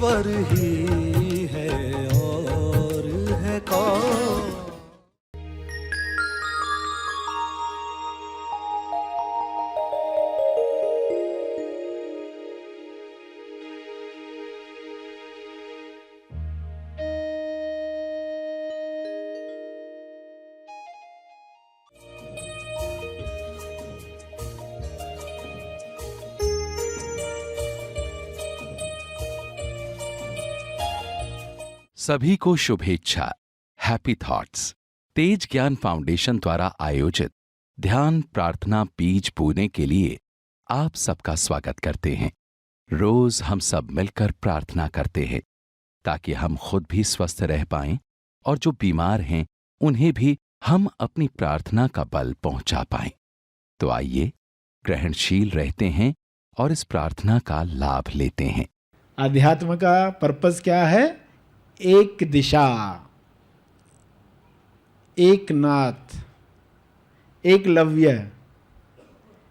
ईश्वर ही है और है कौन। सभी को शुभेच्छा। हैप्पी थॉट्स तेज ज्ञान फाउंडेशन द्वारा आयोजित ध्यान प्रार्थना बीज बोने के लिए आप सबका स्वागत करते हैं। रोज हम सब मिलकर प्रार्थना करते हैं ताकि हम खुद भी स्वस्थ रह पाएं और जो बीमार हैं उन्हें भी हम अपनी प्रार्थना का बल पहुंचा पाएं। तो आइए ग्रहणशील रहते हैं और इस प्रार्थना का लाभ लेते हैं। अध्यात्म का पर्पस क्या है? एक दिशा, एक नाथ, एक लव्य,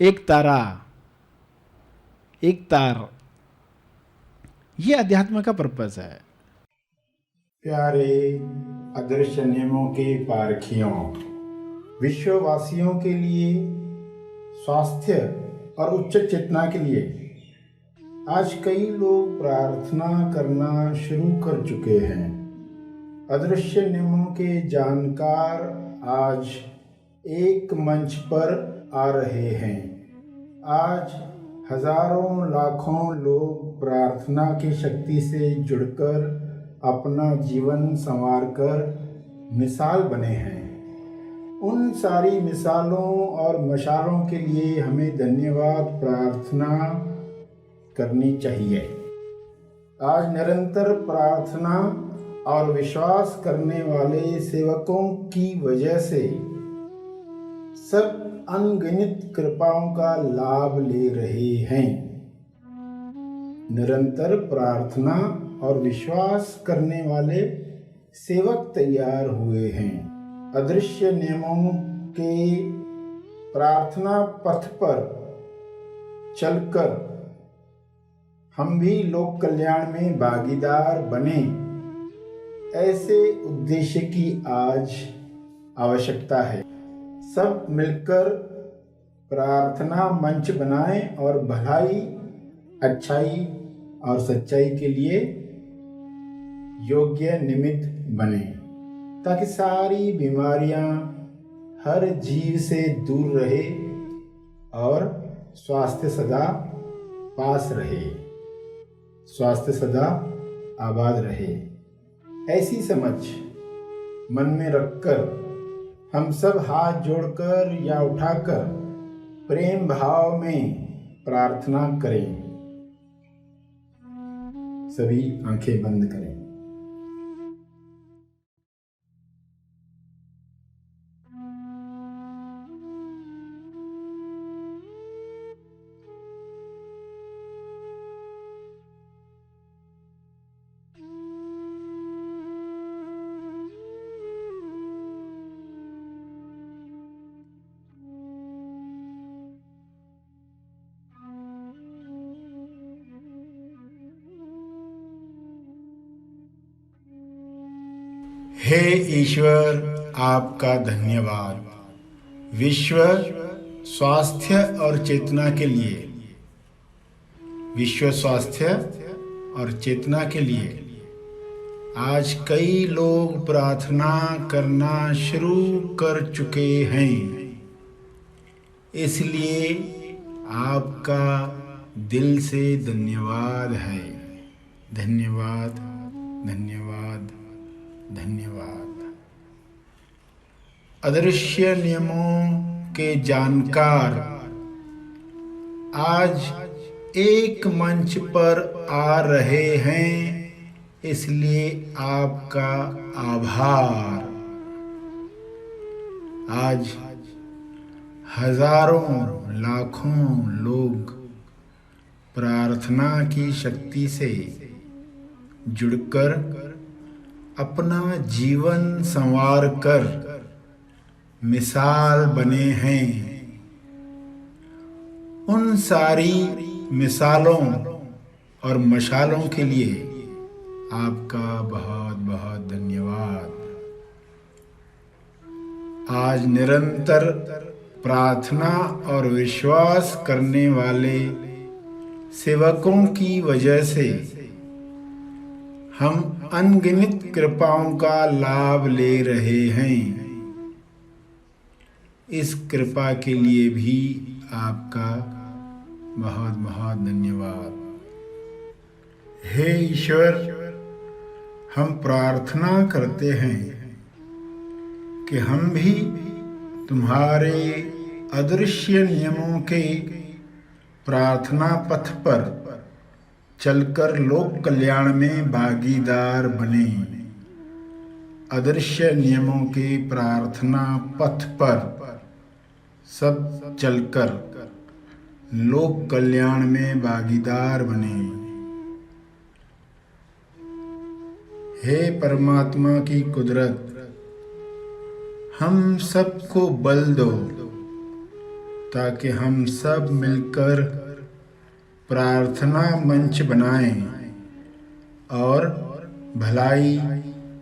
एक तारा, एक तार। ये अध्यात्म का पर्पस है। प्यारे अदृश्य नियमों के पारखियों, विश्ववासियों के लिए स्वास्थ्य और उच्च चेतना के लिए आज कई लोग प्रार्थना करना शुरू कर चुके हैं। अदृश्य नियमों के जानकार आज एक मंच पर आ रहे हैं। आज हजारों लाखों लोग प्रार्थना की शक्ति से जुड़कर अपना जीवन संवारकर मिसाल बने हैं। उन सारी मिसालों और मशालों के लिए हमें धन्यवाद प्रार्थना करनी चाहिए। आज निरंतर प्रार्थना और विश्वास करने वाले सेवकों की वजह से सब अनगिनत कृपाओं का लाभ ले रहे हैं। निरंतर प्रार्थना और विश्वास करने वाले सेवक तैयार हुए हैं। अदृश्य नियमों के प्रार्थना पथ पर चलकर हम भी लोक कल्याण में भागीदार बने, ऐसे उद्देश्य की आज आवश्यकता है। सब मिलकर प्रार्थना मंच बनाएं और भलाई, अच्छाई और सच्चाई के लिए योग्य निमित्त बने, ताकि सारी बीमारियां हर जीव से दूर रहे और स्वास्थ्य सदा पास रहे, स्वास्थ्य सदा आबाद रहे। ऐसी समझ मन में रखकर हम सब हाथ जोड़कर या उठाकर प्रेम भाव में प्रार्थना करें। सभी आंखें बंद करें। हे ईश्वर, आपका धन्यवाद। विश्व स्वास्थ्य और चेतना के लिए, विश्व स्वास्थ्य और चेतना के लिए आज कई लोग प्रार्थना करना शुरू कर चुके हैं। इसलिए आपका दिल से धन्यवाद है। धन्यवाद, धन्यवाद, धन्यवाद। अदृश्य नियमों के जानकार आज एक मंच पर आ रहे हैं, इसलिए आपका आभार। आज हजारों लाखों लोग प्रार्थना की शक्ति से जुड़कर अपना जीवन संवार कर मिसाल बने हैं। उन सारी मिसालों और मशालों के लिए आपका बहुत बहुत धन्यवाद। आज निरंतर प्रार्थना और विश्वास करने वाले सेवकों की वजह से हम अनगिनत कृपाओं का लाभ ले रहे हैं। इस कृपा के लिए भी आपका बहुत बहुत धन्यवाद। हे ईश्वर, हम प्रार्थना करते हैं कि हम भी तुम्हारे अदृश्य नियमों के प्रार्थना पथ पर चलकर लोक कल्याण में भागीदार बने। अदृश्य नियमों के प्रार्थना पथ पर सब चलकर लोक कल्याण में भागीदार बने। हे परमात्मा की कुदरत, हम सबको बल दो ताकि हम सब मिलकर प्रार्थना मंच बनाएं और भलाई,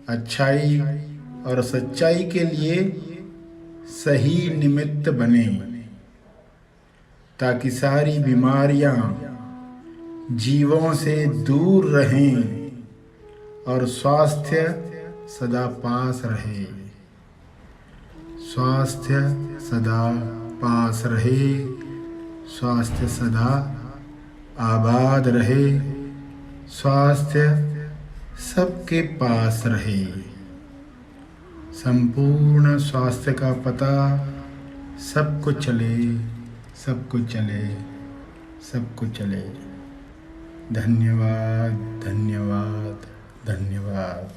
अच्छाई और सच्चाई के लिए सही निमित्त बने, ताकि सारी बीमारियां जीवों से दूर रहें और स्वास्थ्य सदा पास रहे। स्वास्थ्य सदा पास रहे, स्वास्थ्य सदा आबाद रहे, स्वास्थ्य सबके पास रहे। संपूर्ण स्वास्थ्य का पता सबको चले, सबको चले, सबको चले। धन्यवाद, धन्यवाद, धन्यवाद।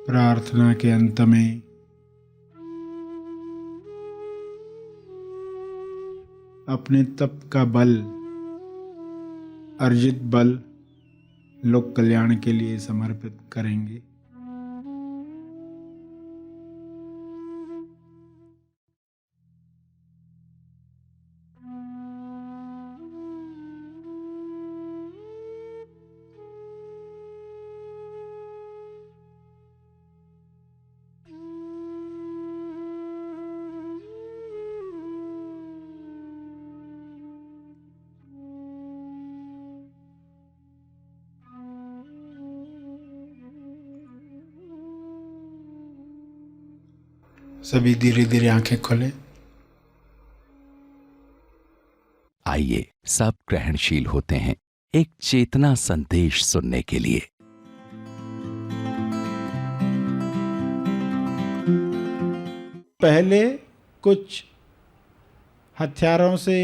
प्रार्थना के अंत में अपने तप का बल, अर्जित बल लोक कल्याण के लिए समर्पित करेंगे। सभी धीरे धीरे आंखें खोलें। आइए सब ग्रहणशील होते हैं एक चेतना संदेश सुनने के लिए। पहले कुछ हथियारों से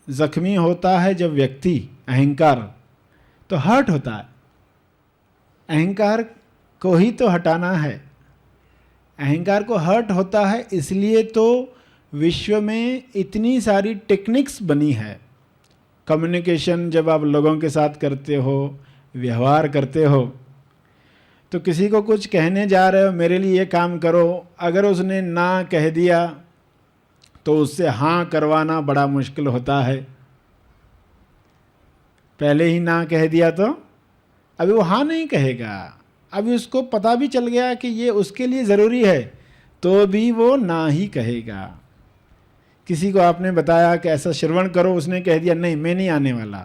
जख्मी होता है जब व्यक्ति, अहंकार, तो हर्ट होता है। अहंकार को ही तो हटाना है। अहंकार को हर्ट होता है, इसलिए तो विश्व में इतनी सारी टेक्निक्स बनी है। कम्युनिकेशन जब आप लोगों के साथ करते हो, व्यवहार करते हो, तो किसी को कुछ कहने जा रहे हो, मेरे लिए ये काम करो, अगर उसने ना कह दिया तो उससे हाँ करवाना बड़ा मुश्किल होता है। पहले ही ना कह दिया तो अभी वो हाँ नहीं कहेगा। अभी उसको पता भी चल गया कि ये उसके लिए ज़रूरी है, तो भी वो ना ही कहेगा। किसी को आपने बताया कि ऐसा श्रवण करो, उसने कह दिया नहीं मैं नहीं आने वाला,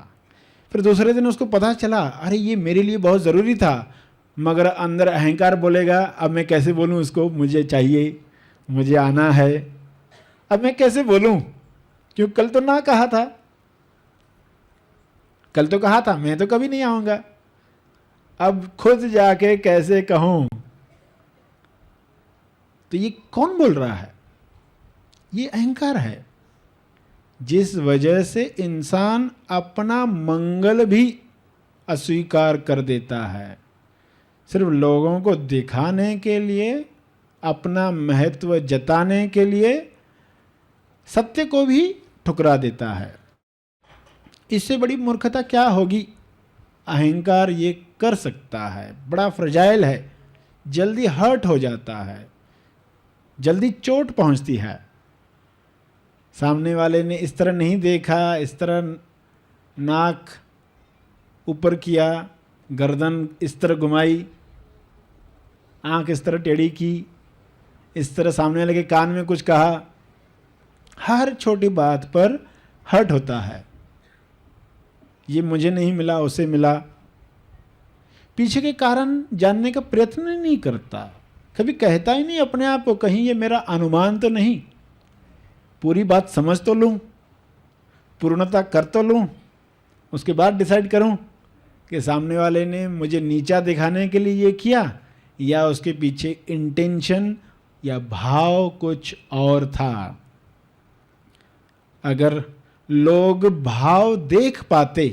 फिर दूसरे दिन उसको पता चला अरे ये मेरे लिए बहुत ज़रूरी था, मगर अंदर अहंकार बोलेगा अब मैं कैसे बोलूँ उसको, मुझे चाहिए, मुझे आना है, अब मैं कैसे बोलूँ, क्यों कल तो ना कहा था, कल तो कहा था मैं तो कभी नहीं आऊँगा, अब खुद जाके कैसे कहूँ। तो ये कौन बोल रहा है? ये अहंकार है, जिस वजह से इंसान अपना मंगल भी अस्वीकार कर देता है, सिर्फ लोगों को दिखाने के लिए, अपना महत्व जताने के लिए सत्य को भी ठुकरा देता है। इससे बड़ी मूर्खता क्या होगी? अहंकार ये कर सकता है, बड़ा फ्रजाइल है, जल्दी हर्ट हो जाता है, जल्दी चोट पहुंचती है। सामने वाले ने इस तरह नहीं देखा, इस तरह नाक ऊपर किया, गर्दन इस तरह घुमाई, आंख इस तरह टेढ़ी की, इस तरह सामने वाले के कान में कुछ कहा, हर छोटी बात पर हर्ट होता है। ये मुझे नहीं मिला, उसे मिला। पीछे के कारण जानने का प्रयत्न नहीं करता, कभी कहता ही नहीं अपने आप को, कहीं ये मेरा अनुमान तो नहीं, पूरी बात समझ तो लूँ, पूर्णता कर तो लूँ, उसके बाद डिसाइड करूँ कि सामने वाले ने मुझे नीचा दिखाने के लिए ये किया या उसके पीछे इंटेंशन या भाव कुछ और था। अगर लोग भाव देख पाते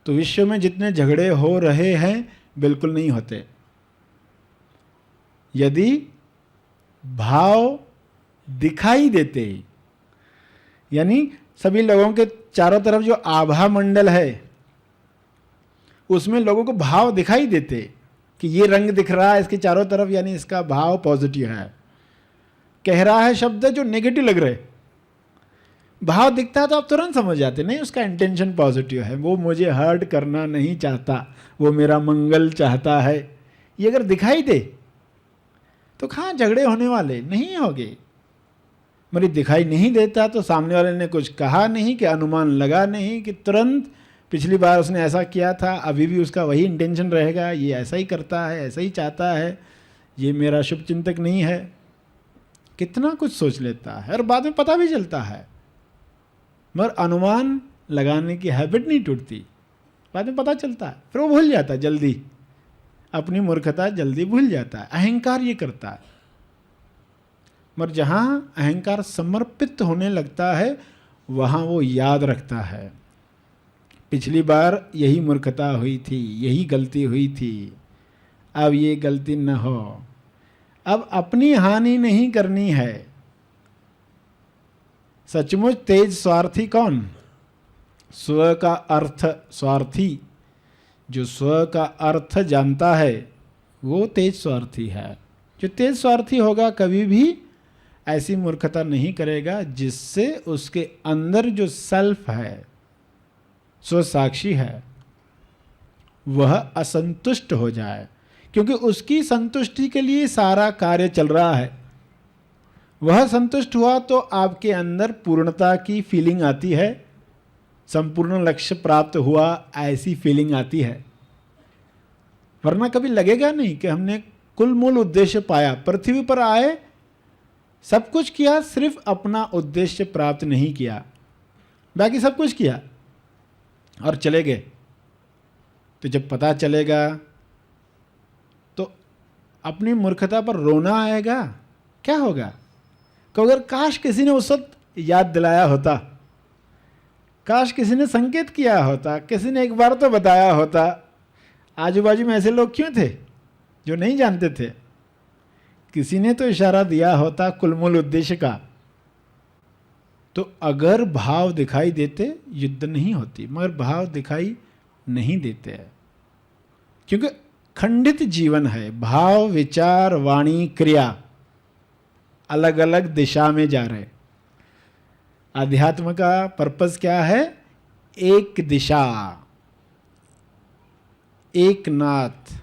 तो विश्व में जितने झगड़े हो रहे हैं बिल्कुल नहीं होते। यदि भाव दिखाई देते, यानी सभी लोगों के चारों तरफ जो आभा मंडल है उसमें लोगों को भाव दिखाई देते कि ये रंग दिख रहा है इसके चारों तरफ, यानी इसका भाव पॉजिटिव है, कह रहा है शब्द जो नेगेटिव लग रहे, भाव दिखता है तो आप तुरंत समझ जाते नहीं उसका इंटेंशन पॉजिटिव है, वो मुझे हर्ट करना नहीं चाहता, वो मेरा मंगल चाहता है। ये अगर दिखाई दे तो कहाँ झगड़े होने वाले नहीं होंगे। मगर दिखाई नहीं देता तो सामने वाले ने कुछ कहा नहीं कि अनुमान लगा नहीं कि तुरंत पिछली बार उसने ऐसा किया था, अभी भी उसका वही इंटेंशन रहेगा, ये ऐसा ही करता है, ऐसा ही चाहता है, ये मेरा शुभ चिंतक नहीं है। कितना कुछ सोच लेता है और बाद में पता भी चलता है, मगर अनुमान लगाने की हैबिट नहीं टूटती, बाद में पता चलता है, फिर वो भूल जाता है जल्दी, अपनी मूर्खता जल्दी भूल जाता है। अहंकार ये करता है। मगर जहाँ अहंकार समर्पित होने लगता है वहाँ वो याद रखता है, पिछली बार यही मूर्खता हुई थी, यही गलती हुई थी, अब ये गलती न हो, अब अपनी हानि नहीं करनी है। सचमुच तेज स्वार्थी कौन? स्व का अर्थ स्वार्थी, जो स्व का अर्थ जानता है वो तेज स्वार्थी है। जो तेज स्वार्थी होगा कभी भी ऐसी मूर्खता नहीं करेगा जिससे उसके अंदर जो सेल्फ है, स्व साक्षी है, वह असंतुष्ट हो जाए, क्योंकि उसकी संतुष्टि के लिए सारा कार्य चल रहा है। वह संतुष्ट हुआ तो आपके अंदर पूर्णता की फीलिंग आती है, संपूर्ण लक्ष्य प्राप्त हुआ ऐसी फीलिंग आती है। वरना कभी लगेगा नहीं कि हमने कुल मूल उद्देश्य पाया, पृथ्वी पर आए, सब कुछ किया, सिर्फ अपना उद्देश्य प्राप्त नहीं किया, बाकी सब कुछ किया और चले गए। तो जब पता चलेगा तो अपनी मूर्खता पर रोना आएगा। क्या होगा? कि अगर काश किसी ने उस वक्त याद दिलाया होता, काश किसी ने संकेत किया होता, किसी ने एक बार तो बताया होता। आजू बाजू में ऐसे लोग क्यों थे जो नहीं जानते थे? किसी ने तो इशारा दिया होता कुलमूल उद्देश्य का। तो अगर भाव दिखाई देते युद्ध नहीं होती, मगर भाव दिखाई नहीं देते हैं क्योंकि खंडित जीवन है। भाव, विचार, वाणी, क्रिया अलग अलग दिशा में जा रहे। अध्यात्म का पर्पस क्या है? एक दिशा, एक नाथ,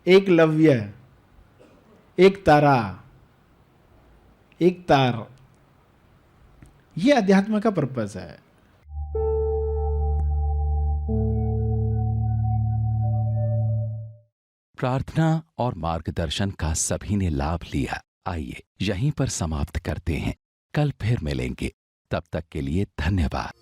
एक लव्य, एक तारा, एक तार, ये अध्यात्म का पर्पस है। प्रार्थना और मार्गदर्शन का सभी ने लाभ लिया। आइए यहीं पर समाप्त करते हैं, कल फिर मिलेंगे। तब तक के लिए धन्यवाद।